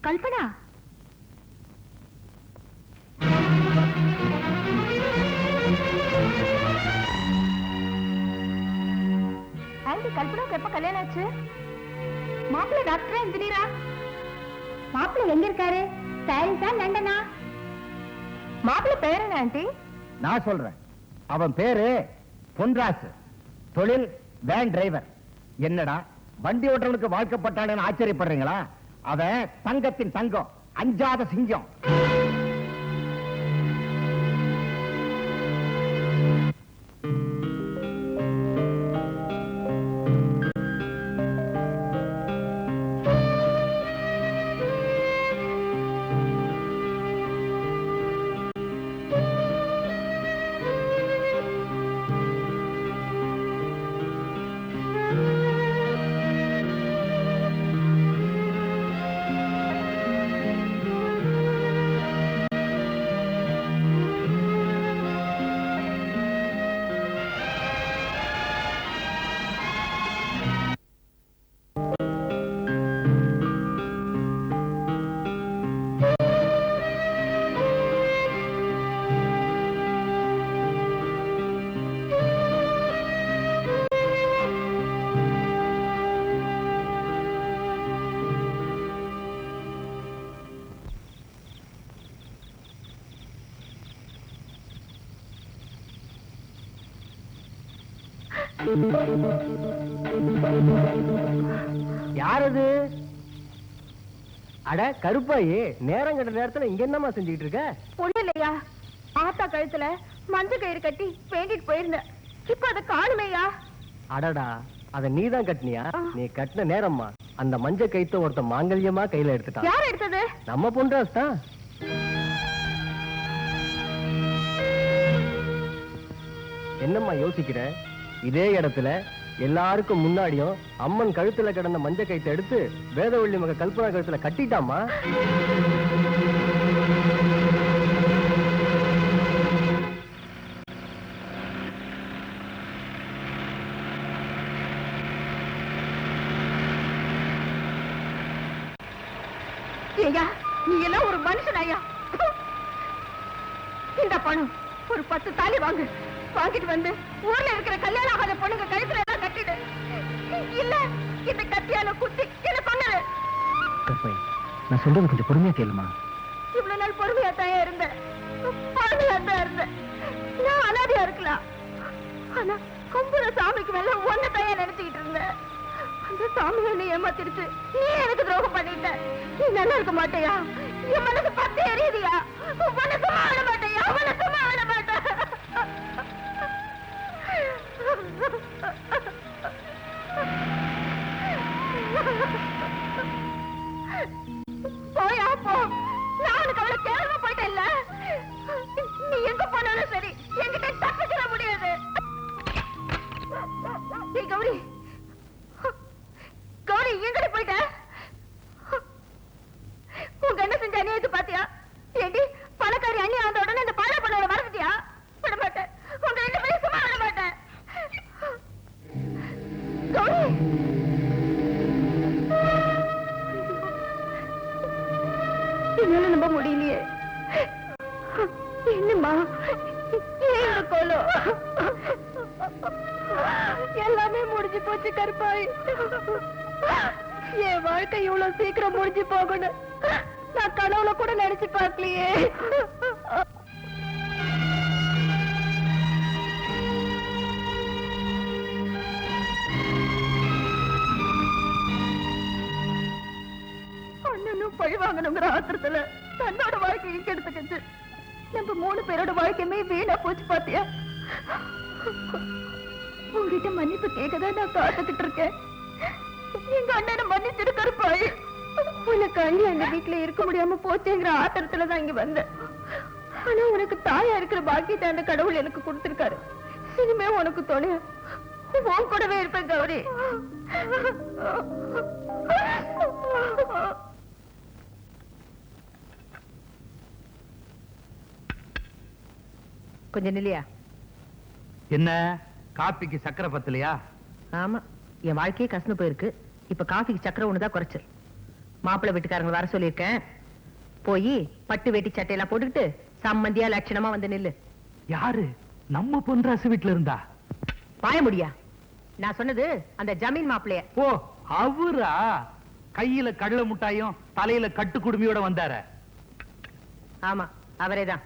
Kalpana, aunty கல்பனாவுக்கு எப்ப கல்யாணம் ஆச்சு? மாப்பிள்ளை டாக்டரா இன்ஜினியரா? மாப்பிள்ளை எங்க இருக்காரு? பாரிஸா லண்டனா? மாப்பிள்ளை பேர் என்ன ஆண்டி? நான் சொல்றேன். அவன் பேரு பொன்ராசு. தொழில் வேன் டிரைவர். என்னடா வண்டி ஓட்டுறவனுக்கு வாழ்க்கப்பட்டான்னு ஆச்சரியப்படுறீங்களா? அவன் தங்கத்தின் தங்கம், அஞ்சாத சிங்கம். யாரது? அட கருப்பாயி, நேரம் கட்ட நேரத்துல இங்க என்னமா செஞ்சுட்டு இருக்க? ஒண்ணு இல்லையா, ஆத்தா கழுத்துல மஞ்சள் கயிறு கட்டி வேண்டிட்டு போயிருந்தேன். இப்ப அதை காணுமையா? அடடா, அத நீதான் கட்டினியா? நீ கட்டின நேரம்மா அந்த மஞ்சள் கயித்தை ஒருத்த மாங்கல்யமா கையில எடுத்துட்டான். யார் எடுத்தது? நம்ம பொன்ராஸ் தான். என்னம்மா யோசிக்கிற? இதே இடத்துல எல்லாருக்கும் முன்னாடியும் அம்மன் கழுத்துல கிடந்த மஞ்ச கயித்தை எடுத்து வேதவள்ளி மக கல்பனா கழுத்துல கட்டிட்டாமா. ஐயா, நீ எல்லாம் ஒரு மனுஷன் ஐயா. இந்த பணம் ஒரு 10 தாலி வாங்கு. வாங்கிட்டு வந்து ஊர்ல இருக்கிற கல்யாணம் ஆகாத பொண்ணுங்க கழுத்துல எல்லாம் கட்டிடு. இல்ல இந்த கத்தியால குத்தி என்ன கொன்னது. நான் சொல்றது கொஞ்சம் பொறுமையா கேளுமா. இவ்வளவு நாள் பொறுமையா தான் இருந்தேன், நான் அனாதையா இருக்கலாம். ஆனா கும்புற சாமிக்கு மேல ஒன்ன தாயா நினைச்சுக்கிட்டு இருந்தேன். அந்த சாமி என்ன ஏமாத்திருச்சு. நீ எனக்கு துரோகம் பண்ணிட்ட. நீ நல்லா இருக்க மாட்டியா? என் மனசு பத்து எரியுதியா? உன்னை சும்மா விட மாட்டேயா? உன்னை சும்மா விட மாட்டேன். போயா போ. நான் உனக்கு அவ்வளவு கேவலமா போயிட்டேன் இல்ல. நீ எங்க போனாலும் சரி என்கிட்ட தப்பிச்சிட முடியாது. கௌரி, கௌரி எங்கடி போயிட்ட? உங்க என்ன செஞ்ச அநியாயத்தை பாத்தியா? ஏண்டி பணக்காரி அண்ணி ஆந்த உடனே இந்த பாழ பண்ணவரை மறந்துட்டியா? விட மாட்டேன். உங்க 2 பேரும் சும்மா விட மாட்டேன். கௌரி, என்னால நம்ப முடியலையே. என்னம்மா ஏன் இந்த கோலம்? எல்லாமே முடிஞ்சு போச்சு கருப்பாய். என் வாழ்க்கை இவ்வளவு சீக்கிரம் முடிஞ்சு போகணும் நான் கனவுல கூட நினைச்சு பார்க்கலையே. அண்ணனும் பழி வாங்கணுங்கிற ஆத்திரத்துல தன்னோட வாழ்க்கையை கெடுத்துக்கிச்சு. நம்ம 3 பேரோட வாழ்க்கையுமே வீணா போச்சு பாத்தியா? உங்ககிட்ட மன்னிப்பு கேட்கதான் நான் காத்துக்கிட்டு இருக்கேன். எங்க அண்ணனை மன்னிச்சிட்டு கருப்பாய். உனக்கு அண்ணன் இந்த வீட்டுல இருக்க முடியாம போச்சுங்கிற ஆத்திரத்துலதான் இங்க வந்தேன். ஆனா உனக்கு தாயா இருக்கிற பாக்கியத்தை அந்த கடவுள் எனக்கு கொடுத்திருக்காரு. இனிமே உனக்கு துணையா உன் கூடவே இருப்பேன் கௌரி. கொஞ்சம் நிலையா. என்ன காப்பிக்கு சக்கரை பத்தலையா? ஆமா, என் வாழ்க்கையே கசந்து போயிருக்கு. இப்ப காஃபிக்கு சக்கரை ஒண்ணுதான் குறைச்சல். மாப்பிள்ளை வீட்டுக்காரங்க வர சொல்லியிருக்கேன். போய் பட்டு வேட்டி சட்டையெல்லாம் போட்டுக்கிட்டு சம்மந்தியா லட்சணமா வந்து நில்லு. யாரு? நம்ம பொன்ராசு வீட்டுல இருந்தா? பாய முடியா? நான் சொன்னது அந்த ஜமீன் மாப்பிள்ளைய. ஓ, அவரா? கையில கடலை முட்டாயும் தலையில கட்டு குடுமியோட வந்தார? ஆமா, அவரேதான்.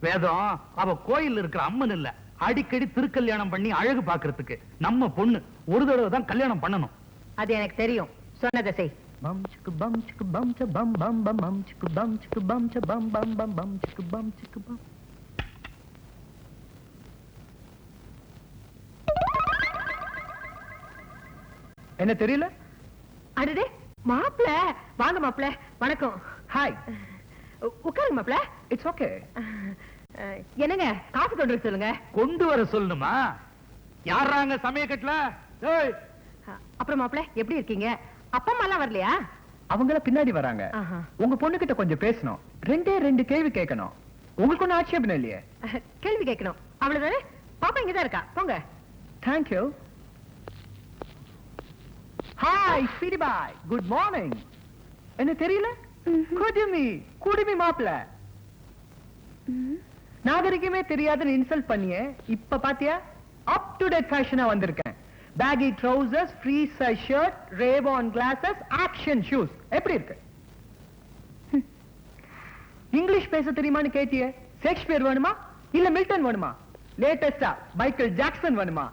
வேதம், அவ கோயில் இருக்கிற அம்மன் இல்ல. அடிக்கடி திருக்கல்யாணம் பண்ணி அழகு பாக்குறதுக்கு நம்ம பொண்ணு ஒரு தடவை தான் கல்யாணம் பண்ணணும். அது எனக்கு தெரியும். சொன்னதை செய். பம் சிக்கு பம் சிக்கு பம் ச பம் பம் பம் பம் சிக்கு பம் சிக்கு பம் ச பம் பம் பம் பம் சிக்கு பம் சிக்கு பம். என்ன தெரியல? அடடே, மாப்பிள்ளை வாங்க. மாப்பிள்ளை வணக்கம். ஹாய். உட்காருங்க மாப்பிள்ளை. It's okay. என்னங்க, காசு கொண்டு வர சொல்லுங்க. கொண்டு வர சொல்லணுமா? யாராங்க சமயக்கட்டுல? ஏய், அப்புறம் மாப்பிள்ளை எப்படி இருக்கீங்க? அப்பா அம்மா எல்லாம் வரலையா? அவங்கள பின்னாடி வராங்க. ஆஹா. உங்க பொண்ணுகிட்ட கொஞ்சம் பேசணும். ரெண்டு கேள்வி கேட்கணும். உங்களுக்கு ஒன்னும் ஆட்சேபம் இல்லையே? கேள்வி கேட்கணும் அவ்வளவுதானே? பாப்பா இங்கதான் இருக்கா, போங்க. தேங்க்யூ. ஹாய் ஸ்வீட்டி பாய், குட் மார்னிங். என்ன தெரியல? குடிமி மாப்பிள்ள. நாகரிகமே தெரியாதுன்னு இன்சல்ட் பண்ணியே, இப்ப பாத்தியா அப் டு டேட் ஃபேஷனா வந்திருக்கேன். Baggy trousers, free size shirt, Rayban glasses, action shoes. எப்படி இருக்கு? இங்கிலீஷ் பேச தெரியுமான்னு கேட்டியே. ஷேக்ஸ்பியர் வேணுமா இல்ல மில்டன் வேணுமா? லேட்டஸ்டா மைக்கேல் ஜாக்சன் வேணுமா?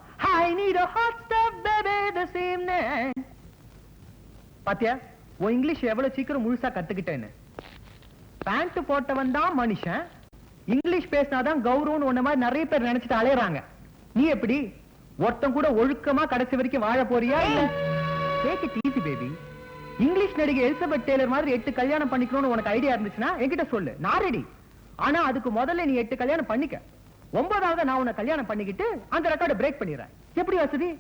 I need a hot stuff baby the same name. பாத்தியா உன் இங்கிலீஷ் எவ்வளவு சீக்கிரம் முழுசா கத்துக்கிட்டேன்னு. பேண்ட் போட்டவன் தான் மனுஷன், இங்கிலீஷ் பேசினாதான் கௌரவம்னு ஒன்ன மாதிரி நிறைய பேர் நினைச்சிட்டு அலையறாங்க. நீ எப்படி ஒருத்தன் கூட ஒழுக்கமா கடைசி வரைக்கும் வாழ போறியா? இல்ல take it easy baby. English நடிகை எலிசபெத் டேலர் மாதிரி 8 கல்யாணம் பண்ணிக்கணும்னு உனக்கு ஐடியா இருந்துச்சுன்னா என்கிட்ட சொல்லு, நான் ரெடி. ஆனா அதுக்கு முதல்ல நீ 8 கல்யாணம் பண்ணிக்க. 9வது நான் உன்னை கல்யாணம் பண்ணிக்கிட்டு அந்த ரெக்கார்டை பிரேக் பண்ணிடுறேன். எப்படி வசதி?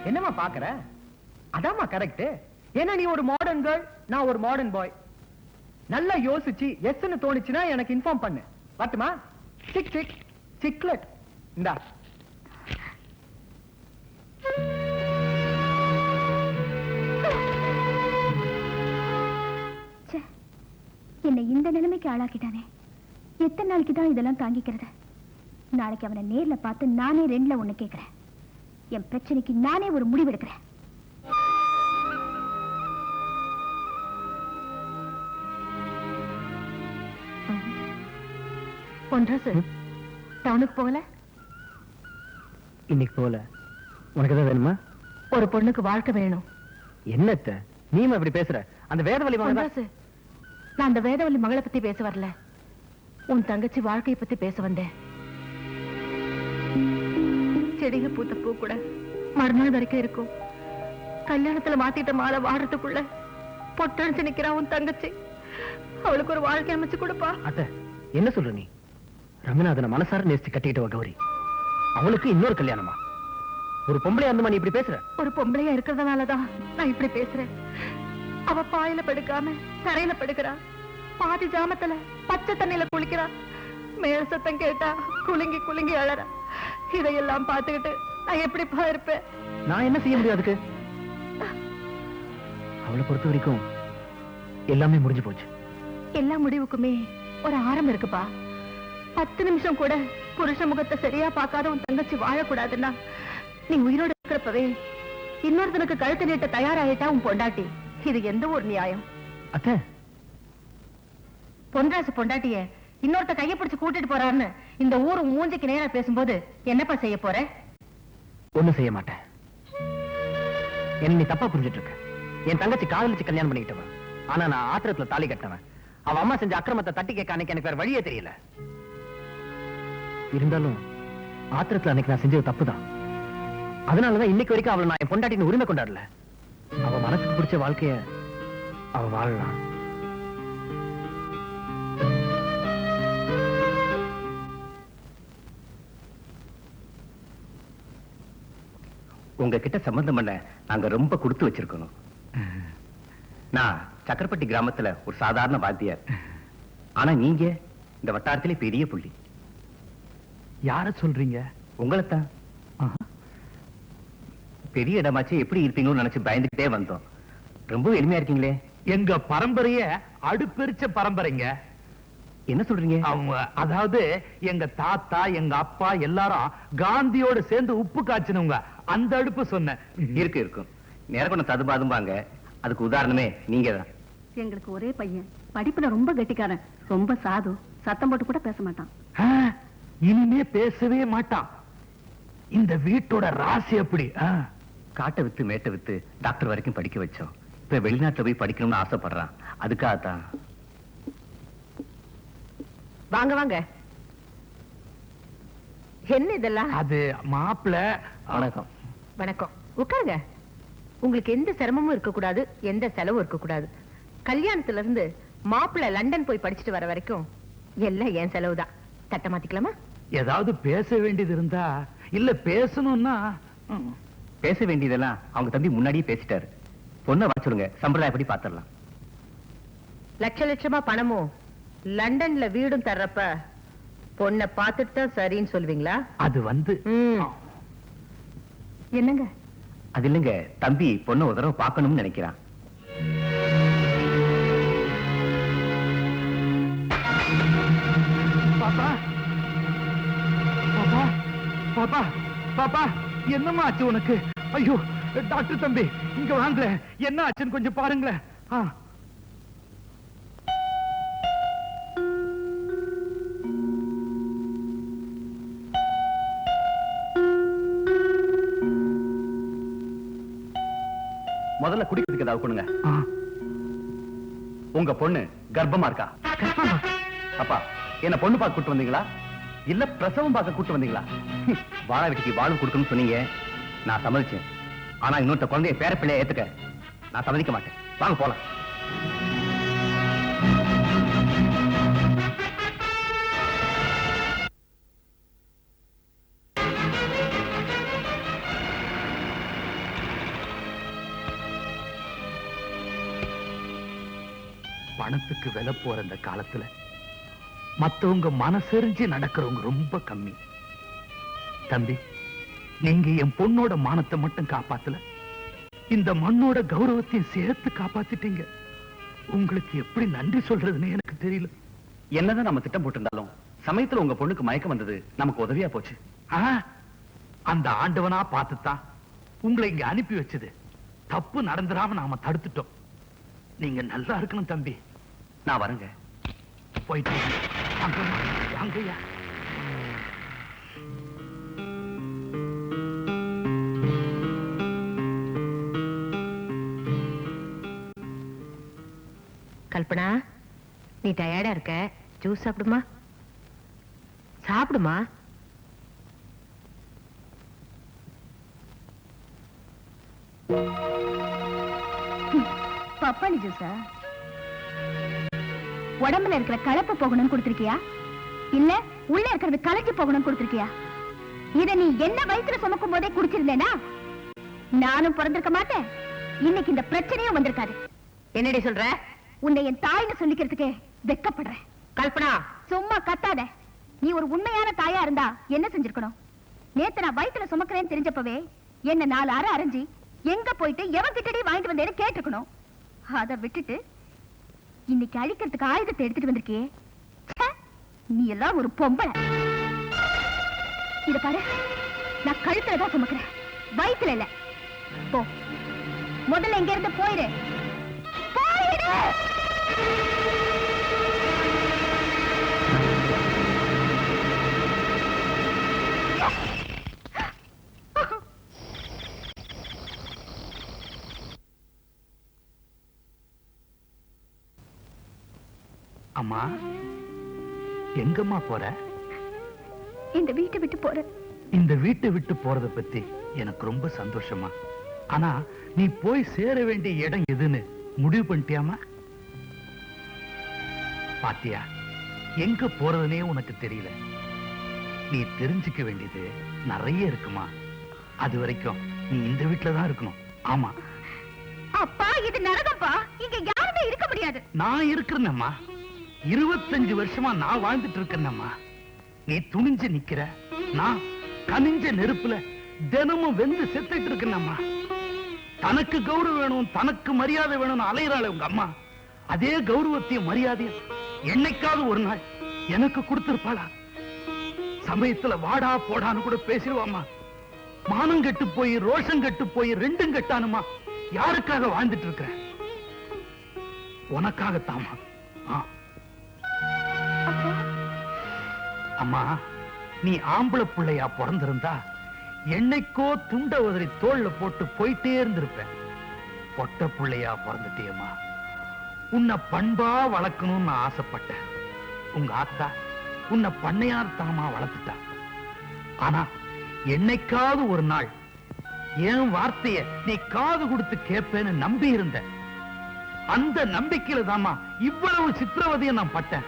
என்னமா பாக்குற? அதாமா கரெக்ட். ஏன்னா நீ ஒரு மாடர்ன் கேர்ள், நான் ஒரு மாடர்ன் பாய். நல்லா யோசிச்சு எஸ்ன்னு தோணுச்சுன்னா எனக்கு இன்ஃபார்ம் பண்ணு. பாட்டுமா? சிக் சிக் சிக்லெட் இந்தா. என்னை இந்த நிலைமைக்கு ஆளாக்கிட்டானே. எத்தனை நாளைக்கு தான் இதெல்லாம் தாங்கிக்கிறது? நாளைக்கு அவனை நேர்ல பார்த்து நானே 2ல 1 கேட்கிறேன். என் பிரச்சனைக்கு நானே ஒரு முடிவெடுக்கிறேன். பொன்ராசு, டவுனுக்கு போகல? இன்னைக்கு போல. உனக்கு எதாவது வேணுமா? ஒரு பொண்ணுக்கு வாழ்க்கை வேணும். என்னத்த நீமா இப்படி பேசுற? அந்த வேதவழி மகன் பொன்ராசு, நான் அந்த வேதவள்ளி மகளை பத்தி பேச வரல. உன் தங்கச்சி வாழ்க்கையை பத்தி பேச வந்தேன். செடிக பூத்த பூ கூட மறுநாள் வரைக்கும் இருக்கும். கல்யாணத்துல மாத்திட்ட மாலை வாடுறதுக்குள்ள பொட்டடிச்சு நிக்கிறா உன் தங்கச்சி. அவளுக்கு ஒரு வாழ்க்கை அமைச்சு கொடுப்பா. அத்த என்ன சொல்ற நீ? ரங்கநாதனை மனசார நேசிச்சு கட்டிக்கிட்டவ கௌரி, அவளுக்கு இன்னொரு கல்யாணமா? ஒரு பொம்பளையா அந்த மாதிரி இப்படி பேசுற? ஒரு பொம்பளையா இருக்கிறதுனாலதான் நான் இப்படி பேசுறேன். அவ பாயில படுக்காம தரையில படுக்கிறா. பாதி ஜாமத்துல பச்சை தண்ணியில குளிக்கிறா. மேல சத்தம் கேட்டா குலுங்கி குலுங்கி அழறா. இதையெல்லாம் பார்த்துக்கிட்டு நான் எப்படி இருப்பேன்? நான் என்ன செய்ய முடியும் அதுக்கு? அவளை பொறுத்த வரைக்கும் எல்லாமே முடிஞ்சு போச்சு. எல்லா முடிவுக்குமே ஒரு ஆரம்பம் இருக்குப்பா. 10 நிமிஷம் கூட புருஷ முகத்தை சரியா பார்க்காத உன் தங்கச்சி வாழக்கூடாதுன்னா நீ உயிரோடு இருக்கிறப்பவே இன்னொருத்தனுக்கு கழுத்து நீட்ட தயாராயிட்டா உன் பொண்டாட்டி. இது எந்த ஒரு நியாயம்? அத்த பொன்ராசு பொண்டாட்டிய இன்னொருத்த கையை பிடிச்சு கூட்டிட்டு போறான்னு இந்த ஊரு மூஞ்சிக்கு நேரா பேசும்போது என்னப்பா செய்ய போற? ஒண்ணும் செய்ய மாட்டேன். என்ன நீ தப்பா புரிஞ்சிட்டு இருக்க. என் தங்கச்சி காதலிச்சு கல்யாணம் பண்ணிக்கிட்டவன். ஆனா நான் ஆத்திரத்துல தாலி கட்டினவன். அவ அம்மா செஞ்ச அக்கிரமத்தை தட்டி கேட்க அன்னைக்கு எனக்கு வேற வழியே தெரியல. இருந்தாலும் ஆத்திரத்துல அன்னைக்கு நான் செஞ்சது தப்புதான். அதனாலதான் இன்னைக்கு வரைக்கும் அவளை நான் என் பொண்டாட்டின்னு உரிமை கொண்டாடல. அவ மனசுக்கு பிடிச்ச வாழ்க்கைய அவ வாழலாம். உங்ககிட்ட சம்பந்தம் பண்ண நாங்க ரொம்ப கொடுத்து வச்சிருக்கணும். நான் சக்கரப்பட்டி கிராமத்துல ஒரு சாதாரண வாத்தியார். ஆனா நீங்க இந்த வட்டாரத்திலே பெரிய புள்ளி. யார சொல்றீங்க? உங்களைத்தான். பெரிய இடமாச்சு எப்படி இருப்பீங்களோன்னு நினைச்சு பயந்துகிட்டே வந்தோம். ரொம்ப எளிமையா இருக்கீங்களே. எங்க பரம்பரைய அடுப்பெரிச்ச பரம்பரைங்க. என்ன சொல்றீங்க? அவங்க அதாவது எங்க தாத்தா எங்க அப்பா எல்லாரும் காந்தியோட சேர்ந்து உப்பு காய்ச்சினவங்க. அந்த அடுப்பு சொன்னேன். இருக்கு இருக்கும். நேரக்கொண்ட ததுபாதும்பாங்க. அதுக்கு உதாரணமே நீங்க தான். எங்களுக்கு ஒரே பையன், படிப்புல ரொம்ப கெட்டிக்காரன், ரொம்ப சாது, சத்தம் போட்டு கூட பேச மாட்டான். இனிமே பேசவே மாட்டான். இந்த வீட்டோட ராசி அப்படி. காட்டை வித்து மேட்டை வித்து டாக்டர் வரைக்கும் படிக்க வச்சோம். இப்ப வெளிநாட்டுல போய் படிக்கணும்னு ஆசைப்படுறான். அதுக்காகத்தான். வாங்க வாங்க. என்ன இதெல்லாம்? அது மாப்பிள்ள. வணக்கம். வணக்கம். உட்காருங்க. உங்களுக்கு எந்த சிரமமும் இருக்க கூடாது, எந்த செலவும் இருக்க கூடாது. கல்யாணத்துல இருந்து மாப்பிள்ள லண்டன் போய் படிச்சுட்டு வர வரைக்கும் எல்லாம் என் செலவுதான். தட்ட மாத்திக்கலாமா? ஏதாவது பேச வேண்டியது இருந்தா, இல்ல பேசணும்னா. பேச வேண்டியதெல்லாம் அவங்க தம்பி முன்னாடியே பேசிட்டாரு. பொண்ணை வர சொல்லுங்க, சம்பிரதாயப்படி பாத்திரலாம். லட்ச லட்சமா பணமும் லண்டன்ல வீடும் தர்றப்ப பொண்ணை பார்த்துட்டு தான் சரின்னு சொல்லுவீங்களா? அது வந்து என்னங்க? அது இல்லைங்க, தம்பி பொண்ணை ஒரு தடவை பார்க்கணும்னு நினைக்கிறான். பாப்பா பாப்பா பாப்பா பாப்பா, என்னம்மா ஆச்சு உனக்கு? ஐயோ டாக்டர் தம்பி இங்க வாங்க. என்ன ஆச்சுன்னு கொஞ்சம் பாருங்களேன். முதல்ல குடிக்கிறதுக்கு ஏதாவது கொடுங்க. உங்க பொண்ணு கர்ப்பமா இருக்கா? அப்பா, என்ன பொண்ணு பார்க்க கூட்டு வந்தீங்களா இல்ல பிரசவம் பார்க்க கூட்டு வந்தீங்களா? வாழ வீட்டுக்கு வாழ்வு கொடுக்கணும்னு சொன்னீங்க, நான் சம்மதிச்சேன். ஆனா இன்னொருத்த குழந்தைய பேர பிள்ளைய ஏத்துக்க நான் சம்மதிக்க மாட்டேன். வாங்க போலாம். பணத்துக்கு விலை போற இந்த காலத்துல மத்தவங்க மனசெறிஞ்சு நடக்கிறவங்க ரொம்ப கம்மி. தம்பி, நீங்க என் பொண்ணோட மானத்தை மட்டும் காப்பாத்தல, இந்த மண்ணோட கௌரவத்தையும் சேர்த்து காப்பாத்திட்டீங்க. உங்களுக்கு எப்படி நன்றி சொல்றதுன்னு எனக்கு தெரியல. என்னதான் நம்ம திட்டம் போட்டிருந்தாலும் சமயத்துல உங்க பொண்ணுக்கு மயக்கம் வந்தது நமக்கு உதவியா போச்சு. அந்த ஆண்டவனா பார்த்துத்தான் உங்களை இங்க அனுப்பி வச்சது. தப்பு நடந்துடாம நாம தடுத்துட்டோம். நீங்க நல்லா இருக்கணும் தம்பி. நான் வரேங்க. போயிட்டு வாங்கய்யா. கல்பனா, நீ டயர்டா இருக்க, ஜூஸ் சாப்பிடுமா? சாப்பிடுமா. பப்பாளி ஜூஸா? உடம்புல இருக்கிற கலப்பு போகணும்னு கொடுத்திருக்கியா, இல்ல உள்ள இருக்கிறது கலக்கி போகணும்னு கொடுத்திருக்கியா? இத நீ என்ன வயிற்றுல சுமக்கும் போதே குடிச்சிருந்தேனா நானும் பிறந்திருக்க மாட்டேன். இன்னைக்கு இந்த பிரச்சனையும் வந்திருக்காது. என்னடி சொல்ற? உன்னை என் தாய்னு சொல்லிக்கிறதுக்கு வெக்கப்படுறேன். கல்பனா, சும்மா கத்தாத. நீ ஒரு உண்மையான தாயா இருந்தா என்ன செஞ்சிருக்கணும்? நேத்து நான் வயிற்றுல சுமக்கிறேன்னு தெரிஞ்சப்பவே என்ன 4 அரை அரைஞ்சி எங்க போயிட்டு எவன் கிட்டடி வாங்கிட்டு வந்தேன்னு கேட்டுக்கணும். அதை விட்டுட்டு இன்னைக்கு அழிக்கிறதுக்கு ஆயுதத்தை எடுத்துட்டு வந்திருக்கியே. நீ எல்லாம் ஒரு பொம்பளை. இத பாரு, நான் கழுத்துலதான் சுமக்கிறேன், வயிற்றுல இல்ல. போ, முதல்ல இங்க இருந்து போயிடு. போயிடு. அம்மா, எங்கம்மா போற? இந்த வீட்டை விட்டு போற. இந்த வீட்டை விட்டு போறத பத்தி எனக்கு ரொம்ப சந்தோஷமா. ஆனா நீ போய் சேர வேண்டிய இடம் எதுன்னு முடிவு பண்ணிட்டியாமா? பாத்தியா, எங்க போறதுனே உனக்கு தெரியல. நீ தெரிஞ்சுக்க வேண்டியது நிறைய இருக்குமா. அது வரைக்கும் நீ இந்த வீட்டுல தான் இருக்கணும். ஆமா. அப்பா, இது நரகப்பா. இங்க யாருமே இருக்க முடியாது. நான் இருக்கிறேன்னம்மா. 25 வருஷமா நான் வாழ்ந்துட்டு இருக்கேன்னம்மா. நீ துணிஞ்சு நிக்கிற, நான் கனிஞ்ச நெருப்புல தினமும் வெந்து செத்துட்டு இருக்குன்னு அம்மா. தனக்கு கௌரவம் வேணும், தனக்கு மரியாதை வேணும்னு அலையிறாளே உங்க அம்மா. அதே கௌரவத்தையும் மரியாதையும் என்னைக்காவது ஒரு நாள் எனக்கு கொடுத்திருப்பாளா? சமயத்துல வாடா போடான்னு கூட பேசிடுவாமா. மானம் கெட்டு போய் ரோஷம் கெட்டு போய் ரெண்டும் கெட்டானுமா. யாருக்காக வாழ்ந்துட்டு இருக்கிற? உனக்காகத்தாமா. அம்மா, நீ ஆம்பளை பிள்ளையா பிறந்திருந்தா என்னைக்கோ துண்ட உதறி தோல்ல போட்டு போயிட்டே இருந்திருப்ப. பொட்ட பிள்ளையா பிறந்துட்டியம்மா. உன்னை பண்பா வளர்க்கணும்னு நான் ஆசைப்பட்டேன். உங்க ஆத்தா உன்னை பண்ணையார் தனமா வளர்த்துட்டா. ஆனா என்னைக்காவது ஒரு நாள் என் வார்த்தைய நீ காது கொடுத்து கேட்பேன்னு நம்பி இருந்த. அந்த நம்பிக்கையில தாமா இவ்வளவு சித்திரவதையை நான் பட்டேன்.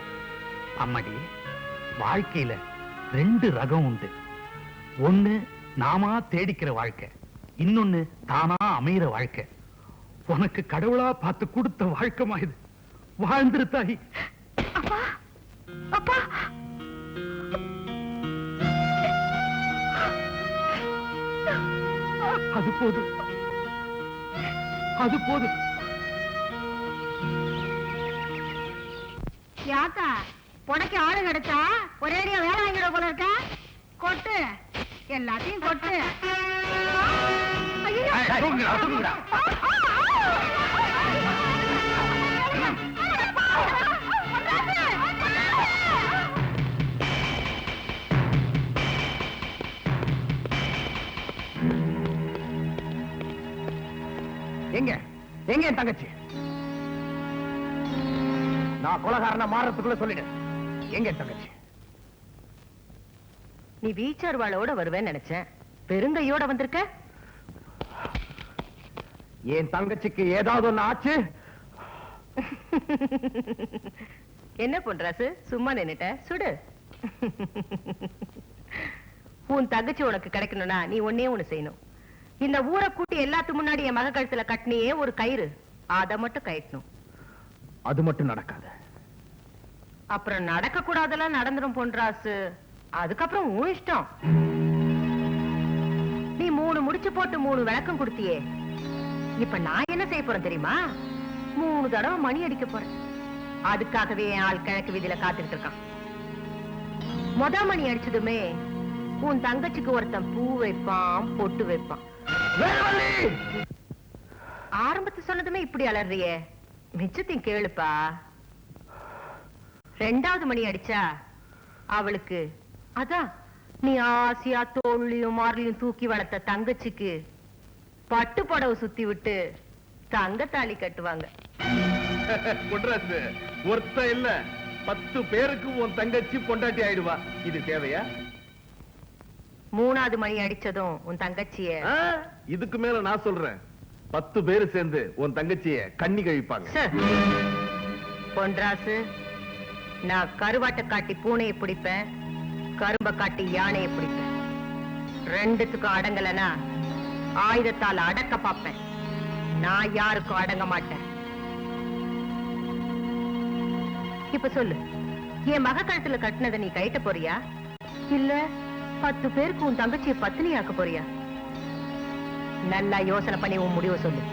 அம்மாடி, வாழ்க்கையில 2 ரகம் உண்டு. ஒண்ணு நாமா தேடிக்கிற வாழ்க்கை, இன்னொன்னு தானா அமையிற வாழ்க்கை. உனக்கு கடவுளா பார்த்து கொடுத்த வாழ்க்கைமா இது. வாழ்ந்துரு தாயி. அப்பா அப்பா, அது போதும், அது போதும். யாத்தா உனக்கு ஆளு கிடைச்சா ஒரேடியா வேலை வாங்கிட போல இருக்க. கொட்டு, எல்லாத்தையும் கொட்டு. ஐயோ! தூங்குடா, தூங்குடா. எங்க எங்க என் தங்கச்சி? நான் கொலகாரன மாறத்துக்குள்ள சொல்லிடு. எங்க என் தங்கச்சி? நீ வீச்சர் வாளோட வருவேன்னு நினைச்சேன், பெருங்கையோட வந்திருக்க. என் தங்கச்சிக்கு ஏதாவது ஒண்ணு ஆச்சு? என்ன பண்றாசு? சும்மா நின்னுட்ட, சுடு. உன் தங்கச்சி உனக்கு கிடைக்கணும்னா நீ ஒன்னே ஒண்ணு செய்யணும். இந்த ஊரை கூட்டி எல்லாத்து முன்னாடி என் மக கழுத்துல கட்டினியே ஒரு கயிறு, அதை மட்டும் கட்டணும். அது மட்டும் நடக்காது. அப்புறம் நடக்க கூடாதெல்லாம் நடந்துரும் பொன்ராசு. அதுக்கப்புறம் உன் இஷ்டம். நீ 3 முடிச்சு போட்டு 3 விளக்கம் கொடுத்தியே. இப்ப நான் என்ன செய்ய போறேன் தெரியுமா? 3 தடவை மணி அடிக்க போறேன். அதுக்காகவே என் ஆள் கிழக்கு வீதியில காத்துக்கிட்டு இருக்கான். மொத மணி அடிச்சதுமே உன் தங்கச்சிக்கு ஒருத்தன் பூ வைப்பான், பொட்டு வைப்பான். ஆரம்பத்து சொன்னதுமே இப்படி அலறியே, மிச்சத்தையும் கேளுப்பா. 2வது மணி அடிச்சா அவளுக்கு அதான் நீ ஆசையா தோல்லையும் மார்லையும் தூக்கி வளர்த்த தங்கச்சிக்கு பட்டு புடவை சுத்தி விட்டு தங்கத்தாலி கட்டுவாங்க. குட்ராசு, ஒருத்த இல்ல 10 பேருக்கு உன் தங்கச்சி பொண்டாட்டி ஆயிடுவா. இது தேவையா? 3வது மணி அடிச்சதும் உன் தங்கச்சிய இதுக்கு மேல நான் சொல்றேன், 10 பேரு சேர்ந்து உன் தங்கச்சிய கண்ணி கழிப்பாங்க. பொன்ராசு, நான் கருவாட்டை காட்டி பூனையை பிடிப்பேன், கரும்ப காட்டி யானையை பிடிப்பேன். 2த்துக்கும் அடங்கலனா ஆயுதத்தால் அடக்க பார்ப்பேன். நான் யாருக்கும் அடங்க மாட்டேன். இப்ப சொல்லு, என் மக கழுத்துல கட்டினதை நீ கைட்ட போறியா, இல்ல 10 பேருக்கு உன் தங்கச்சியை பத்தினி ஆக்க போறியா? நல்லா யோசனை பண்ணி உன் முடிவை சொல்லு.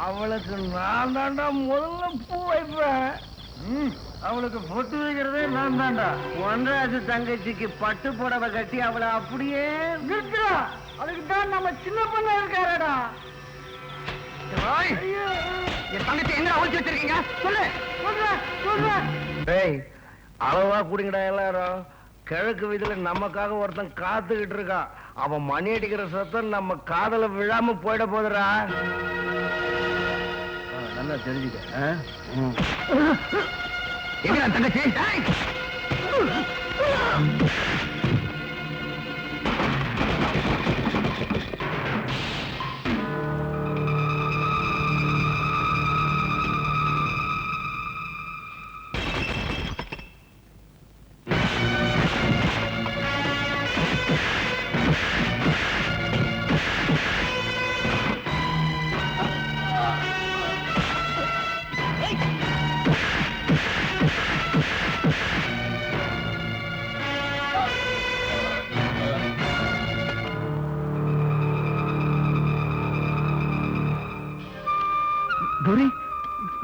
அவளுக்கு நான் தாண்டா முதல்ல பூ வைப்பேன். அவளுக்கு பொட்டு வைக்கிறதே நான் தாண்டா. ஒன்றாவது தங்கச்சிக்கு பட்டு புடவை கட்டி அவளை அப்படியே நிறுத்துறா. அதுக்கு தான் நம்ம சின்ன பொண்ணு இருக்காரடா. என் தங்கச்சி எங்க ஒழிச்சு வச்சிருக்கீங்க? சொல்லு. டேய், அளவா குடிங்கடா எல்லாரும். கிழக்கு வீதியில நமக்காக ஒருத்தன் காத்துக்கிட்டு இருக்கான். அவன் மணி அடிக்கிற சத்தம் நம்ம காதல விழாம போயிட போதுடா. நல்லா தெரிஞ்சுக்க. எங்க தங்கச்சி?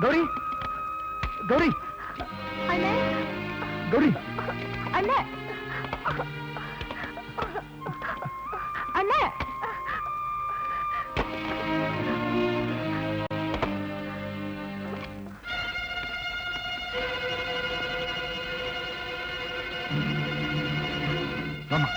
கௌரி கௌரி அண்ணே கௌரி அண்ணே அண்ணே வாமா.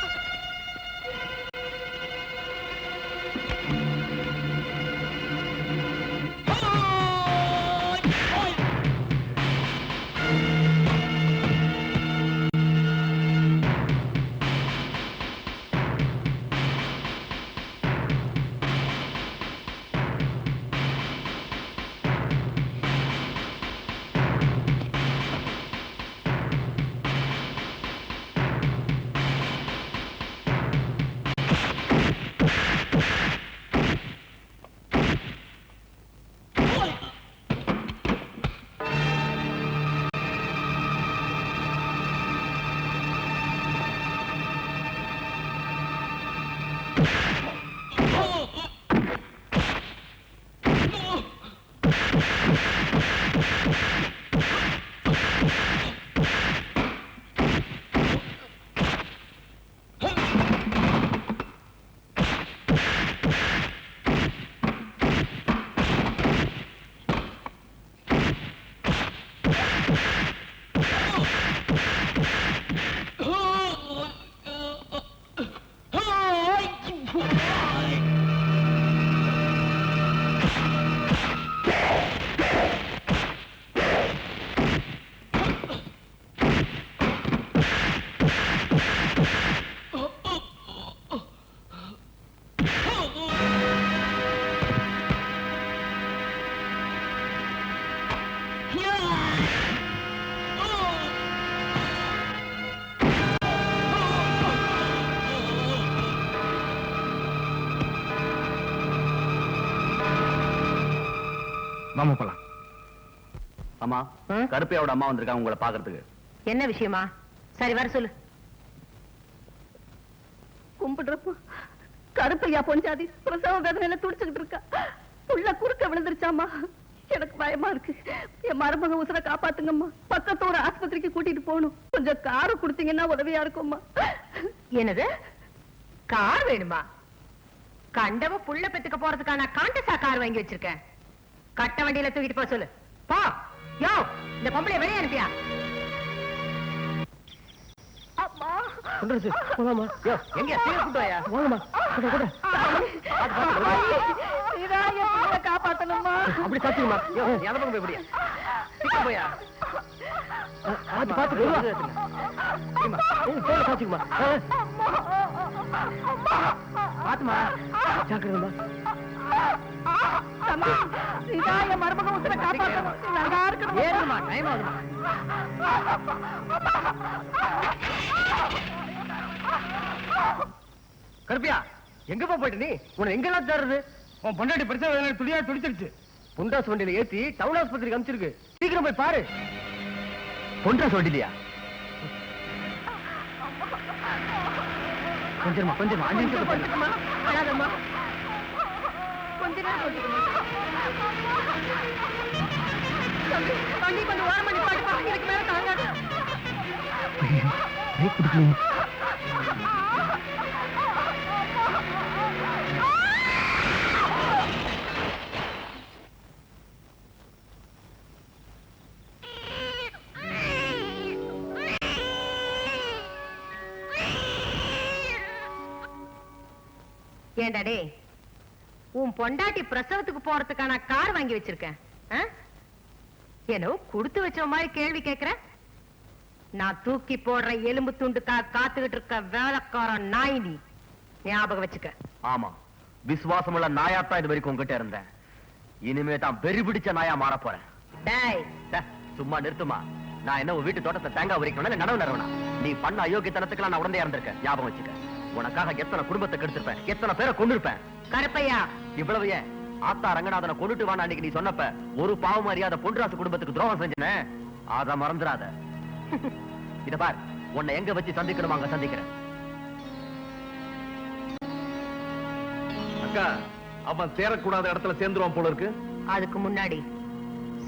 வாமா போலாம். அம்மா, கருப்பையோட அம்மா வந்திருக்காங்க உங்களை பாக்குறதுக்கு. என்ன விஷயமா? சரி வர சொல்லு. கும்பிடுறப்போ கருப்பையா பொஞ்சாதி பிரசவ வேதனையில துடிச்சுக்கிட்டு இருக்கா. புள்ள குறுக்க விழுந்துருச்சாமா. எனக்கு பயமா இருக்கு. என் மருமக உசுர காப்பாத்துங்கம்மா. பக்கத்தோட ஆஸ்பத்திரிக்கு கூட்டிட்டு போகணும். கொஞ்சம் காரை கொடுத்தீங்கன்னா உதவியா இருக்கும்மா. என்னது? கார் வேணுமா? கண்டவ புள்ள பெத்துக்க போறதுக்கான காண்டசா கார் வாங்கி வச்சிருக்கேன். கட்ட வண்டியில தூக்கிட்டு போக சொல்லு. போ. யோ, இந்த பொம்பளை வெளியே அனுப்பியா? அம்மா போலாமா? எங்க கூட்டாயா? வாங்கம்மா. காப்பாத்தணுமா? அப்படி சாப்பிடுமா? எந்த பக்கம் போய் முடியா? சீக்கிரம் போயா? சாச்சுக்குமா? பாத்துமா சாக்குறதுமா? தம்பி, சீதா என் மருமக உசுர காப்பாத்தணும். நல்லா இருக்கணும். ஏறுமா, டைம் ஆகுமா? கருப்பியா, எங்கப்பா போயிட்டு நீ? உன்னை எங்கெல்லாம் தேடுறது? உன் பொண்டாட்டி பெருசா துடியா துடிச்சிருச்சு. புண்டாஸ் வண்டியில ஏத்தி டவுன் ஆஸ்பத்திரிக்கு அனுப்பிச்சிருக்கு. சீக்கிரம் போய் பாரு. பொன்றா சொல்லியா? கொஞ்சமா 5 நிமிஷம் கொஞ்சமா அழாதம்மா. கொஞ்ச நேரம் கொஞ்சமா. தம்பி, வண்டி கொஞ்சம் ஓரம் பண்ணி பாட்டுப்பா. இதுக்கு மேல தாங்காது. பிரேக் கொடுக்கலையே. ஏண்டாடே, உன் பொண்டாட்டி பிரசவத்துக்கு போறதுக்கான கார் வாங்கி வச்சிருக்கேன். ஏனோ கொடுத்து வச்ச மாதிரி கேள்வி கேட்கிற. நான் தூக்கி போடுற எலும்பு துண்டுக்கா காத்துக்கிட்டு இருக்க வேலைக்காரன் நாய் நீ. ஞாபகம் வச்சுக்க. ஆமா, விசுவாசமுள்ள நாயாத்தான் இது வரைக்கும் உங்ககிட்ட இருந்தேன். இனிமே தான் வெறி பிடிச்ச நாயா மாற போறேன். டேய், சும்மா நிறுத்துமா. நான் என்ன உன் வீட்டு தோட்டத்தை தேங்காய் உரிக்கணும் நடவு நரவனா? நீ பண்ண அயோக்கியத்தனத்துக்கு நான் உடனே இருந்திருக்கேன். ஞாபகம் வச்சுக்க. உனக்காக எத்தனை குடும்பத்தை கெடுத்திருப்பேன், எத்தனை பேரை கொண்டிருப்பேன். கருப்பையா, இவ்வளவு ஏன் ஆத்தா ரங்கநாதனை கொண்டுட்டு வான்னு அன்னைக்கு நீ சொன்னப்ப ஒரு பாவம் அறியாத பொன்ராசு குடும்பத்துக்கு துரோகம் செஞ்சனே, அத மறந்துடாத. இத பார், உன்னை எங்க வச்சு சந்திக்கணும் அங்க சந்திக்கிறேன். அக்கா, அவன் சேரக்கூடாத இடத்துல சேர்ந்துருவான் போல இருக்கு. அதுக்கு முன்னாடி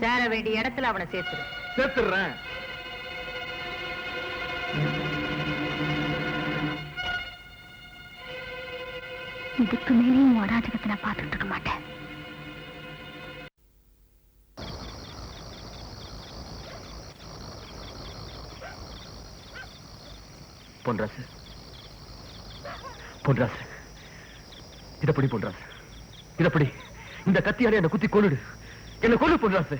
சேர வேண்டிய இடத்துல அவனை சேர்த்துரு. சேர்த்துறேன். இதுக்கு மேலேயும் அராஜகத்தை நான் பார்த்துட்டு இருக்க மாட்டேன். பொன்ராசு, பொன்ராசு, இதப்படி பொன்ராசு, இதப்படி இந்த கத்தியாலே என்ன குத்தி கொன்னுடு, என்ன கொல்லு பொன்ராசு.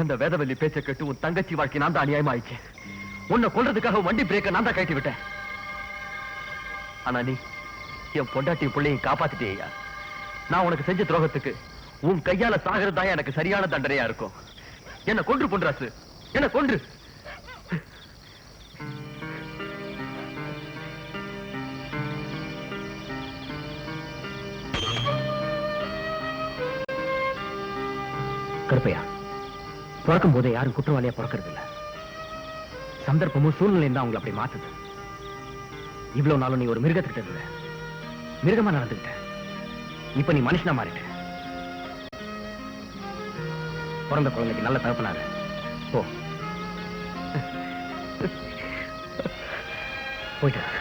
அந்த வேதவல்லி பேச்சை கேட்டு உன் தங்கச்சி வாழ்க்கை நான் தான் அநியாயமா ஆயிடுச்சு. உன்னை கொல்றதுக்காக வண்டி பிரேக்க நான் தான் கழட்டி விட்டேன். ஆனா நீ என் பொண்டாட்டி பிள்ளையும் காப்பாத்திட்டேயா. நான் உனக்கு செஞ்ச துரோகத்துக்கு உன் கையால சாகிறது தான் எனக்கு சரியான தண்டனையா இருக்கும். என்ன கொன்று பொன்ராசு, என்ன கொன்று. கருப்பையா, பிறக்கும் போதே யாரும் குற்றவாளியா பிறக்கிறது இல்ல. சந்தர்ப்பமும் சூழ்நிலையும் தான் அவங்களை அப்படி மாத்துது. இவ்வளவு நாளும் நீ ஒரு மிருகத்துக்கிட்ட இருந்த, மிருகமா நடந்துகிட்ட. இப்ப நீ மனுஷனா மாறிட்ட. பிறந்த குழந்தைக்கு நல்ல தகப்பனாரு. போ, போயிட்டு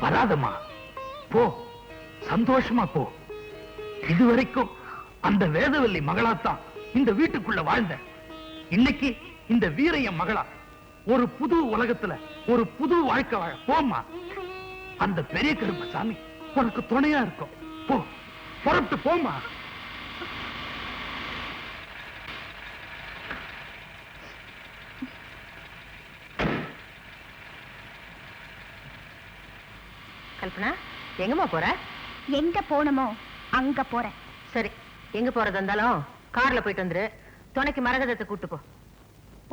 வராதம்மா, போ, சந்தோஷமா போ. இதுவரைக்கும் அந்த வேதவல்லி மகளாத்தான் இந்த வீட்டுக்குள்ள வாழ்ந்த. இன்னைக்கு இந்த வீரைய மகளா ஒரு புது உலகத்துல ஒரு புது வாழ்க்கை வாழ போமா. அந்த பெரிய கருப்பசாமி உனக்கு துணையா இருக்கும். போ, புறப்பட்டு போமா. கல்பனா, எங்கம்மா போற? எங்க போனமோ அங்க போறேன். சரி, எங்க போறதா இருந்தாலும் கார்ல போயிட்டு வந்துரு. துணைக்கு மரகதத்தை கூட்டு போ.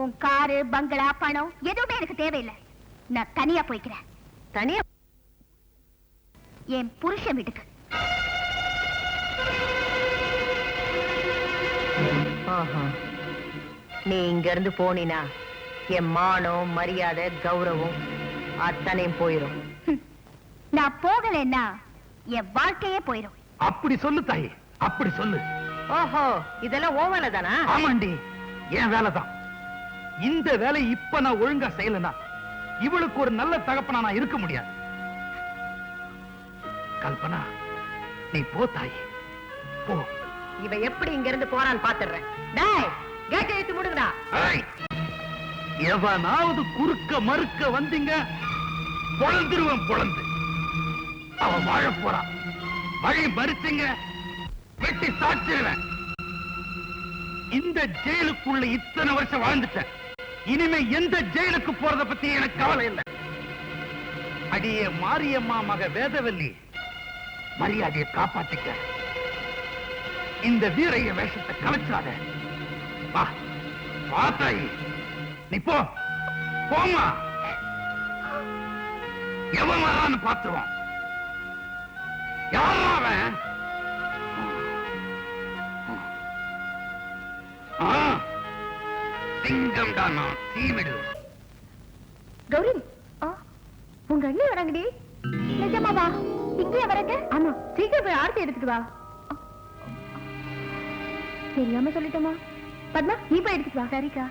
உன் காரு, பங்களா, பணம் எதுவுமே எனக்கு தேவையில்லை. நான் தனியா போய்க்கிறேன். தனியா? என் புருஷன் வீட்டுக்கு. நீ இங்க இருந்து போனினா என் மானம், மரியாதை, கௌரவம் அத்தனையும் போயிரும். நான் போகலன்னா என் வாழ்க்கையே போயிடும். அப்படி சொல்லு தாயே, அப்படி சொல்லு. ஓஹோ, இதெல்லாம் ஓ வேலை தானா? ஆமாண்டி, என் வேலைதான். இந்த வேலை இப்ப நான் ஒழுங்கா செய்யலனா இவளுக்கு ஒரு நல்ல தகப்பனா நான் இருக்க முடியாது. கல்பனா, நீ போ தாயே, போ. இவ எப்படி இங்க இருந்து போறான்னு பாத்துறேன். டேய், கேட்டை எடுத்து முடுங்கடா. ஏய், எவனாவது குறுக்க மறுக்க வந்தீங்க பொழந்துருவன். பொழந்து அவ வாழ போறான். வழி மறுத்தீங்க வெட்டி சாச்சிருவேன். இந்த ஜெயிலுக்குள்ள இத்தனை வருஷம் வாழ்ந்துட்டேன். இனிமே எந்த ஜெயிலுக்கு போறத பத்தி எனக்கு கவலை இல்லை. அடியே மாரியம்மா மக வேதவல்லி, மரியாதையை காப்பாத்திக்க. இந்த வீரைய வேஷத்தை கலைச்சாத. வா, வா தாயி, நீ போ, போமா. எவன் வரான்னு பார்த்துருவான். யாரா அவன்? சிங்கம் தான் நான், தீவிடு. கௌரி, உங்க அண்ணி வராங்கடி. நிஜமாவா? இங்கே வரங்க? ஆமா, சீக்கிரம் போய் ஆர்த்தி எடுத்துட்டு வா. தெரியாம சொல்லிட்டோமா? பத்மா, நீ போய் எடுத்துட்டு வா. சரிக்கா.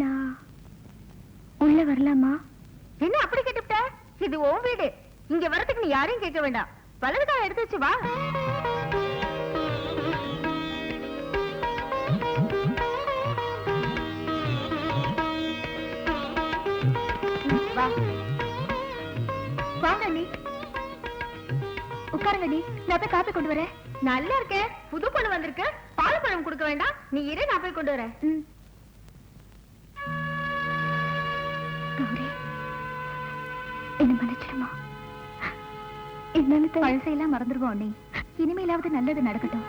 நான் உள்ள வரலாமா? என்ன அப்படி கேட்டுட்ட? இது உன் வீடு. இங்க வரதுக்கு நீ யாரையும் கேட்க வேண்டாம். வலதுக்காக எடுத்து வச்சு வா. வா, வாங்க நீ. உட்காருங்க நீ. நான் போய் காப்பி கொண்டு வரேன். நல்லா இருக்கேன். புது பொண்ணு வந்திருக்கு. பால் பழம் கொடுக்க வேண்டாம். நீ இரு, நான் போய் கொண்டு வரேன். கௌரி, என்ன மன்னிச்சிடுமா. என்னால பழசையெல்லாம் மறந்துடுவோம் அண்ணி. இனிமேலாவது நல்லது நடக்கட்டும்.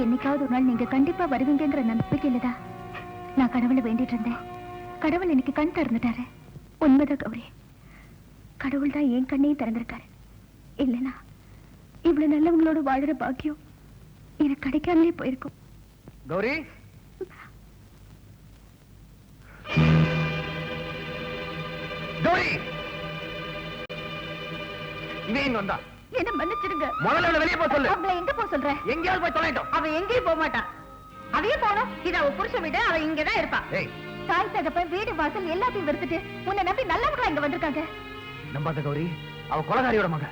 என்னைக்காவது ஒரு நாள் நீங்க கண்டிப்பா வருவீங்கிற நம்பிக்கையிலதான் நான் கடவுளை வேண்டிட்டு இருந்தேன். கடவுள் எனக்கு கண் திறந்துட்டாரு. உண்மைதான் கௌரி, கடவுள் தான் என் கண்ணையும் திறந்திருக்காரு. இல்லைனா இவ்வளவு நல்லவங்களோட வாழற பாக்கியம் எனக்கு கிடைக்காமலே போயிருக்கும். கௌரி, கௌரி, இவன் வந்தா என்ன மன்னிச்சிடுங்க. முதல்ல வெளியே போக சொல்லு. அவங்கள எங்க போக சொல்ற? எங்கேயாவது போய் தொலைட்டோம். அவ எங்கேயும் போக மாட்டான். அவையே போனோம். இது அவ புருஷ வீடு. அவ இங்கதான் இருப்பா. ஏய், தாய் தகப்ப வீடு வாசல் எல்லாத்தையும் வெறுத்துட்டு உன்னை நம்பி நல்லவங்களா இங்க வந்திருக்காங்க. நம்பாத கௌரி, அவ கொலகாரியோட மக.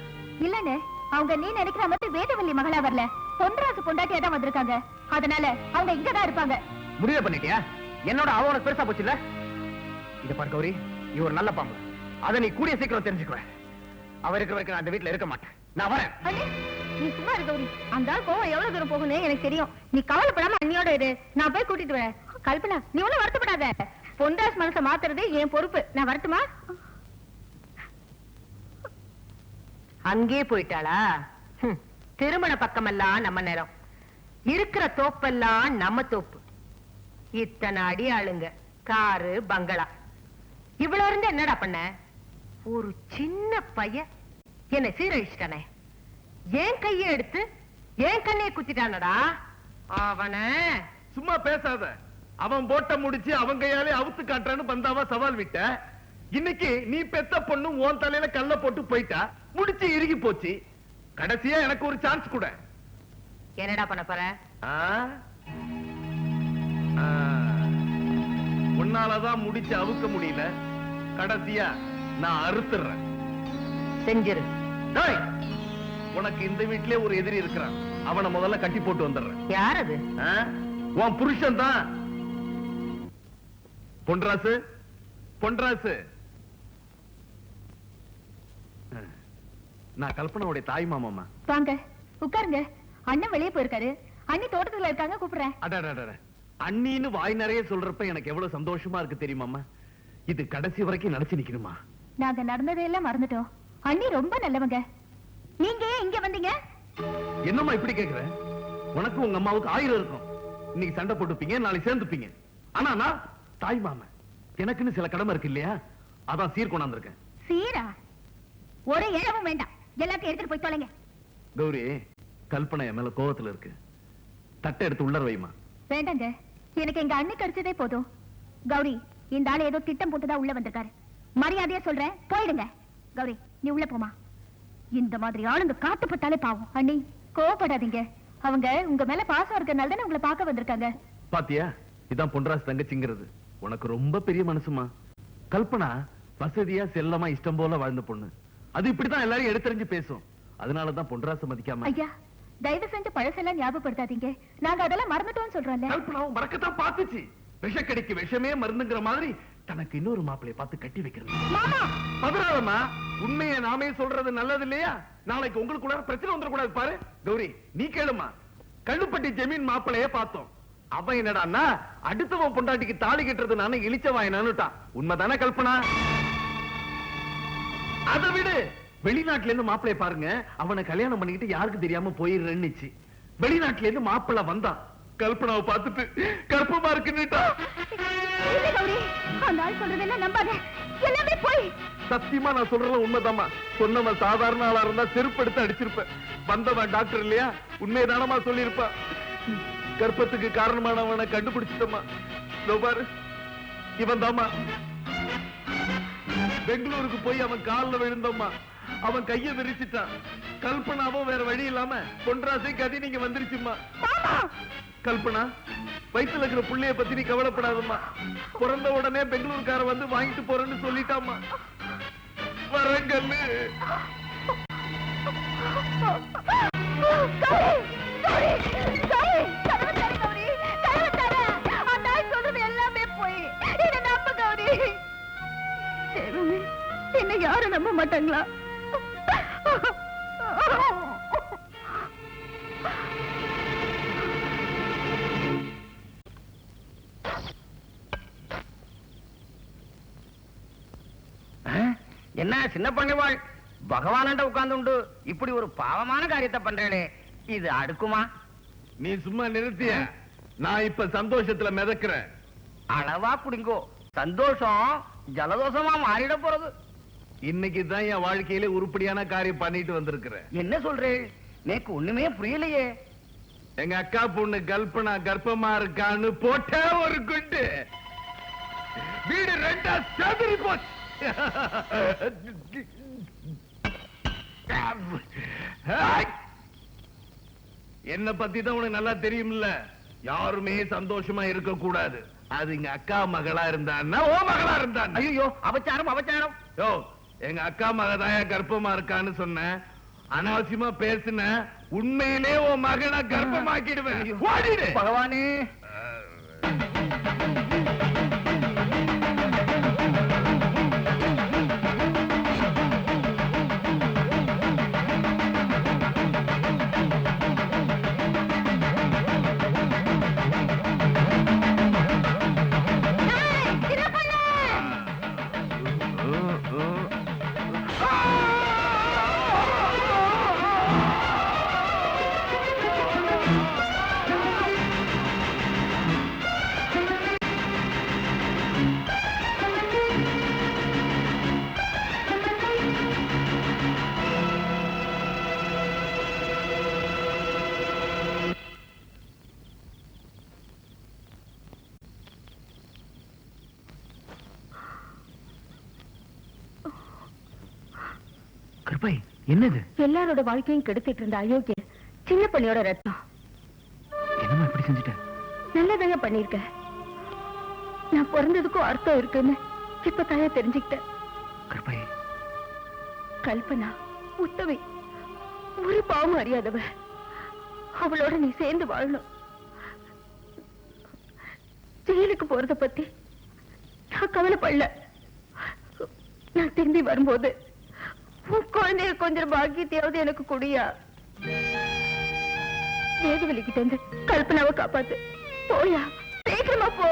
இல்லன்னு அவங்க நீ நினைக்கிற மாதிரி வேதவல்லி மகளா வரல. பொன்ராசு பொண்டாட்டியா தான் வந்திருக்காங்க. அதனால அவங்க இங்கதான் இருப்பாங்க. முடிவு பண்ணிட்டியா? என்னோட அவ உனக்கு பெருசா போச்சு இல்ல? இத பாரு கௌரி, இது ஒரு நல்ல பாம்பு. அதை நீ கூடிய சீக்கிரம் தெரிஞ்சுக்குவேன். அவ இருக்கிற வரைக்கும் நான் அந்த வீட்டுல இருக்க மாட்டேன். நான் வரேன். அண்ணே, நீ சும்மா இருக்க. அந்த ஆள் கோவம் எவ்வளவு தூரம் போகும்னு எனக்கு தெரியும். நீ கவலைப்படாம அண்ணியோட இரு. நான் போய் கூட்டிட்டு வரேன். கல்பனா, நீ ஒண்ணும் வருத்தப்படாத. பொன்ராஸ் மனசை மாத்துறது என் பொறுப்பு. நான் வரட்டுமா? அங்கே போயிட்டாளா? திருமண பக்கமெல்லாம் நம்ம நேரம், இருக்கிற தோப்பெல்லாம் நம்ம தோப்பு. இத்தனை அடி ஆளுங்க, காரு, பங்களா. இவ்வளவு இருந்து என்னடா பண்ண? ஒரு சின்ன பையன் என்ன சீரழிச்சிட்டானே. ஏன் கையை எடுத்து ஏன் கண்ணையை குத்திட்டானடா அவன. சும்மா பேசாத. அவன் போட்ட முடிச்சு அவன் கையாலே அவுத்து காட்டுறான்னு பந்தாவா சவால் விட்ட. இன்னைக்கு நீ பெத்த பொண்ணு உன் தலையில கல்ல போட்டு போயிட்டா. முடிச்சு இறுகி போச்சு. கடைசியா எனக்கு ஒரு சான்ஸ் கூட. என்னடா பண்ண போற? உன்னாலதான் முடிச்சு அவுக்க முடியல. கடைசியா நான் அறுத்துறேன். செஞ்சிரு. டேய், உனக்கு இந்த வீட்டிலே ஒரு எதிரி இருக்கிறான். அவனை முதல்ல கட்டி போட்டு வந்துடுறேன். யார் அது? உன் புருஷன் தான். பொன்ராசு, பொன்ராசு. நான் கல்பனாவுடைய தாய் மாமாமா. வாங்க உட்காருங்க. அண்ணன் வெளியே போயிருக்காரு. அண்ணி தோட்டத்துல இருக்காங்க, கூப்பிடுறேன். அட, அண்ணின்னு வாய் நிறைய சொல்றப்ப எனக்கு எவ்வளவு சந்தோஷமா இருக்கு தெரியுமாமா. இது கடைசி வரைக்கும் நடத்தி நிக்கணுமா? நாங்க நடந்ததையெல்லாம் மறந்துட்டோம். அண்ணி ரொம்ப நல்லவங்க. நீங்க ஏன் இங்க வந்தீங்க? என்னம்மா இப்படி கேக்குற? உனக்கு உங்க அம்மாவுக்கு 1000 இருக்கும். இன்னைக்கு சண்டை போட்டுப்பீங்க, நாளைக்கு சேர்ந்துப்பீங்க. ஆனா நான் தாய் மாமன், எனக்குன்னு சில கடமை இருக்கு இல்லையா? அதான் சீர் கொண்டாந்துருக்கேன். சீரா? ஒரு இழவும் வேண்டாம். எல்லாத்தையும் எடுத்துட்டு போய் தொலைங்க. கௌரி, கல்பனை என் மேல கோவத்துல இருக்கு. தட்டை எடுத்து உள்ளர வைமா. வேண்டாங்க, எனக்கு எங்க அண்ணி கிடைச்சதே போதும். கௌரி, இந்த ஆள் ஏதோ திட்டம் போட்டுதான் உள்ள வந்திருக்காரு. மரியாதையா சொல்றேன், போயிடுங்க. கௌரி, நீ உள்ள போமா. இந்த மாதிரி ஆளுங்க காட்டுப்பட்டாலே பாவம். அண்ணி, கோவப்படாதீங்க. அவங்க உங்க மேல பாசம் இருக்கனால தானே உங்களை பார்க்க வந்திருக்காங்க. பாத்தியா, இதான் பொன்ராஸ் தங்கச்சிங்கிறது. உனக்கு ரொம்ப பெரிய மனசுமா. கல்பனா வசதியா செல்லமா இஷ்டம் போல வாழ்ந்த பொண்ணு. அது இப்படிதான் எல்லாரும் எடுத்தறிஞ்சு பேசும். அதனாலதான் பொன்ராச மதிக்காம. ஐயா, தயவு செஞ்சு பழசெல்லாம் ஞாபகப்படுத்தாதீங்க. நாங்க அதெல்லாம் மறந்துட்டோம்னு சொல்றோம்ல. கல்பனாவும் மறக்கத்தான் பாத்துச்சு. விஷக்கடிக்கு விஷமே மருந்துங்கிற மாதிரி தனக்கு இன்னொரு மாப்பிளைய பார்த்து கட்டி வைக்கிறது. பதறாதம்மா, உண்மையை நாமே சொல்றது நல்லது இல்லையா? நாளைக்கு உங்களுக்குள்ள பிரச்சனை வந்துடக்கூடாது பாரு. கௌரி, நீ கேளுமா. கள்ளுப்பட்டி ஜமீன் மாப்பிளைய பார்த்தோம். அவன் என்னடான்னா அடுத்தவன் பொண்டாட்டிக்கு தாலி கட்டுறது நானே இழிச்சவாயினான்னுட்டான். உண்மைதானே கல்பனா? அதை விடு. வெளிநாட்டுல இருந்து மாப்பிளைய பாருங்க. அவனை கல்யாணம் பண்ணிக்கிட்டு யாருக்கு தெரியாம போயிடுறேன்னுச்சு. வெளிநாட்டுல இருந்து மாப்பிள்ள வந்தான். கல்பனாவை பார்த்துட்டு கற்பமா இருக்குன்னுட்டா. அந்த ஆள் சொல்றதெல்லாம் நம்பாத. எல்லாமே போய். சத்தியமா நான் சொல்றது உண்மைதாமா. சொன்னவன் சாதாரண ஆளா இருந்தா செருப்பு எடுத்து அடிச்சிருப்பேன். வந்தவன் டாக்டர் இல்லையா? உண்மைதானமா சொல்லிருப்பா. கர்ப்பத்துக்கு காரணமானவனை கண்டுபிடிச்சிட்டமா. பாரு, இவன் தாமா. பெங்களூருக்கு போய் அவன் காலில் விழுந்தோம்மா. அவன் கையை விரிச்சிட்டான். கல்பனாவும் வேற வழி இல்லாம பொன்ராசை கதி நீங்க வந்துருச்சுமா. கல்பனா, வயிற்றுல இருக்கிற புள்ளைய பத்தி நீ கவலைப்படாதம்மா. பிறந்த உடனே பெங்களூர்கார வந்து வாங்கிட்டு போறேன்னு சொல்லிட்டாமா. வரங்கல்லு. என்ன யாரும் நம்ப மாட்டாங்களா? என்ன சின்ன பண்ணிவாள் பகவான்கிட்ட உட்கார்ந்துண்டு இப்படி ஒரு பாவமான காரியத்தை பண்றேனே இது அடுக்குமா? நீ சும்மா நிறுத்திய. நான் இப்ப சந்தோஷத்துல மிதக்கிறேன். அளவா குடிங்கோ, சந்தோஷம் ஜலதோஷமா மாறிட போறது. இன்னைக்கு தான் என் வாழ்க்கையில உருப்படியான காரியம் பண்ணிட்டு வந்திருக்கிறேன். என்ன சொல்றேன்? நேக்கு ஒண்ணுமே புரியலையே. எங்க அக்கா பொண்ணு கல்பனா கர்ப்பமா இருக்கான்னு போட்ட ஒரு குண்டு வீடு ரெண்டா செதறி போச்சு. என்ன பத்தி தான் உனக்கு நல்லா தெரியும்ல. யாருமே சந்தோஷமா இருக்க கூடாது. அது எங்க அக்கா மகளா இருந்தான்னா ஓ மகளா இருந்தான். ஐயோ அபச்சாரம் அபச்சாரம். யோ, எங்க அக்கா மகதாயா கர்ப்பமா இருக்கான்னு சொன்ன, அனாவசியமா பேசுன, உண்மையிலே உன் மகனை கர்ப்பமாக்கிடுவேன். ஓடிடு. பகவானே, கருப்பை என்னது? எல்லாரோட வாழ்க்கையும் கெடுத்துட்டு இருந்த அயோக்கிய சின்ன பண்ணியோட ரத்தம். என்னமா இப்படி செஞ்சுட்ட? நல்லதாங்க பண்ணிருக்க. நான் பிறந்ததுக்கும் அர்த்தம் இருக்குன்னு இப்ப தாயா தெரிஞ்சுக்கிட்டேன். கருப்பை, கல்பனா உத்தவி, ஒரு பாவம் அறியாதவ. அவளோட நீ சேர்ந்து வாழணும். ஜெயிலுக்கு போறத பத்தி நான் கவலைப்படல. நான் திரும்பி வரும்போது உன் குழந்தைய கொஞ்சம் பாக்கியத்தையாவது எனக்கு குடியா. வேதவலிக்கிட்ட இருந்து கல்பனாவை காப்பாத்து. போயா, சீக்கிரமா போ.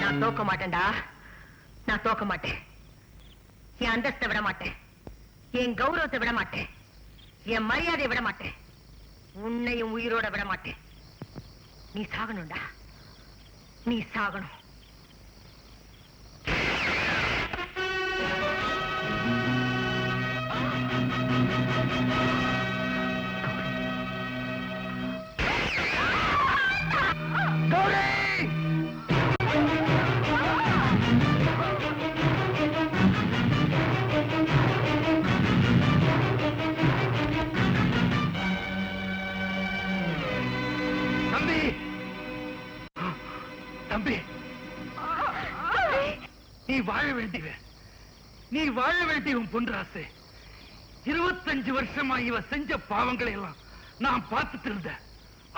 நான் தோக்க மாட்டேன்டா, நான் தோக்க மாட்டேன். என் அந்தஸ்தை விட மாட்டேன், என் கௌரவத்தை விட மாட்டேன், என் மரியாதையை விட மாட்டேன், உன்னையும் உயிரோட விட மாட்டேன். நீ சாகணும்டா, நீ சாகணும். தம்பி, தம்பி, நீ வாழ வேண்டியவன், நீ வாழ வேண்டியவன் பொன்ராசு. 25 வருஷமா இவ செஞ்ச பாவங்களை எல்லாம் நான் பார்த்துட்டு இருந்தேன்.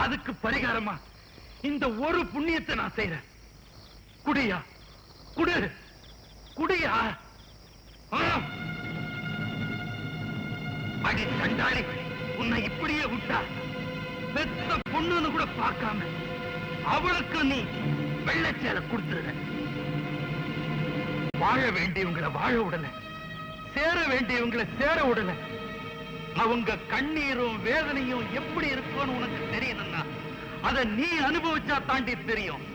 அதுக்கு பரிகாரமா இந்த ஒரு புண்ணியத்தை நான் செய்யறேன். குடியா, குடு, குடியா. அடி தண்டாளி, உன்னை இப்படியே விட்டா பெத்த பொண்ணுன்னு கூட பார்க்காம அவளுக்கு நீ வெள்ளச்சேலை கொடுத்துருத. வாழ வேண்டியவங்களை வாழ விடல, சேர வேண்டியவங்களை சேர விடல. அவங்க கண்ணீரும் வேதனையும் எப்படி இருக்கும்னு உனக்கு தெரியணும்னா அதை நீ அனுபவிச்சா தாண்டி தெரியும்.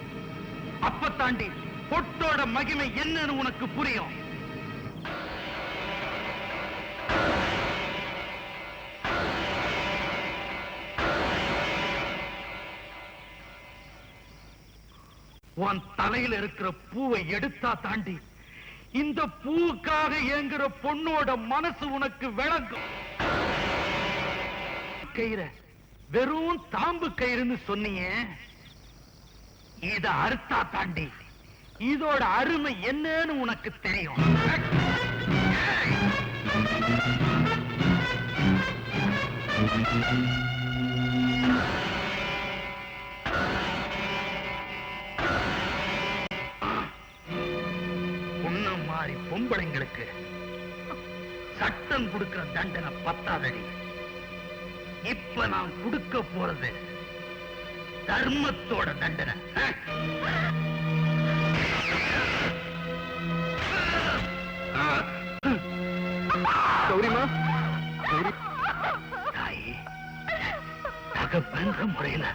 அப்ப தாண்டி பொட்டோட மகிமை என்னன்னு உனக்கு புரியும். உன் தலையில இருக்கிற பூவை எடுத்தா தாண்டி இந்த பூவுக்காக ஏங்குற பொண்ணோட மனசு உனக்கு விளங்கும். கயிற வெறும் தாம்பு கயிறுன்னு சொன்னீங்க, இத அறுத்தா தாண்டி இதோட அருமை என்னன்னு உனக்கு தெரியும். பொண்ணு மாறி பொம்பளைங்களுக்கு சட்டம் கொடுக்கிற தண்டனை 10 அடி. இப்ப நான் கொடுக்க போறது தர்மத்தோட தண்டனை. கௌரிமா, தாயே, தகப்பன்ற முறையில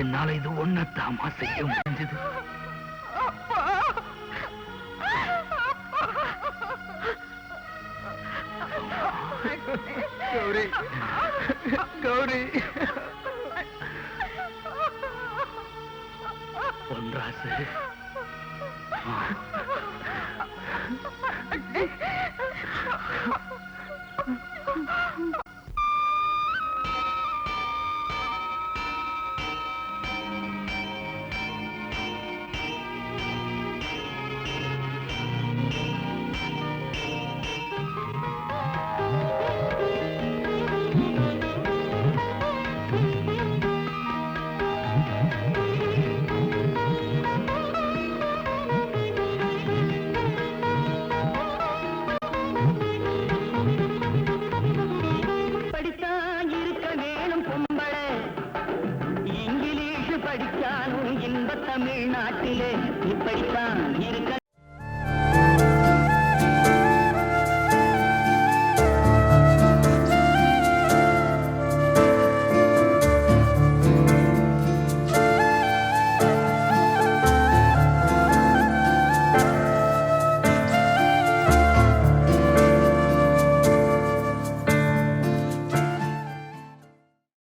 என்னால இது ஒன்னத்தாமா செய்ய முடிஞ்சது. கௌரி, கௌரி, பொன்ராசு, படிச்சாலும் இன்ப தமிழ்நாட்டிலே இப்படித்தான் இருக்க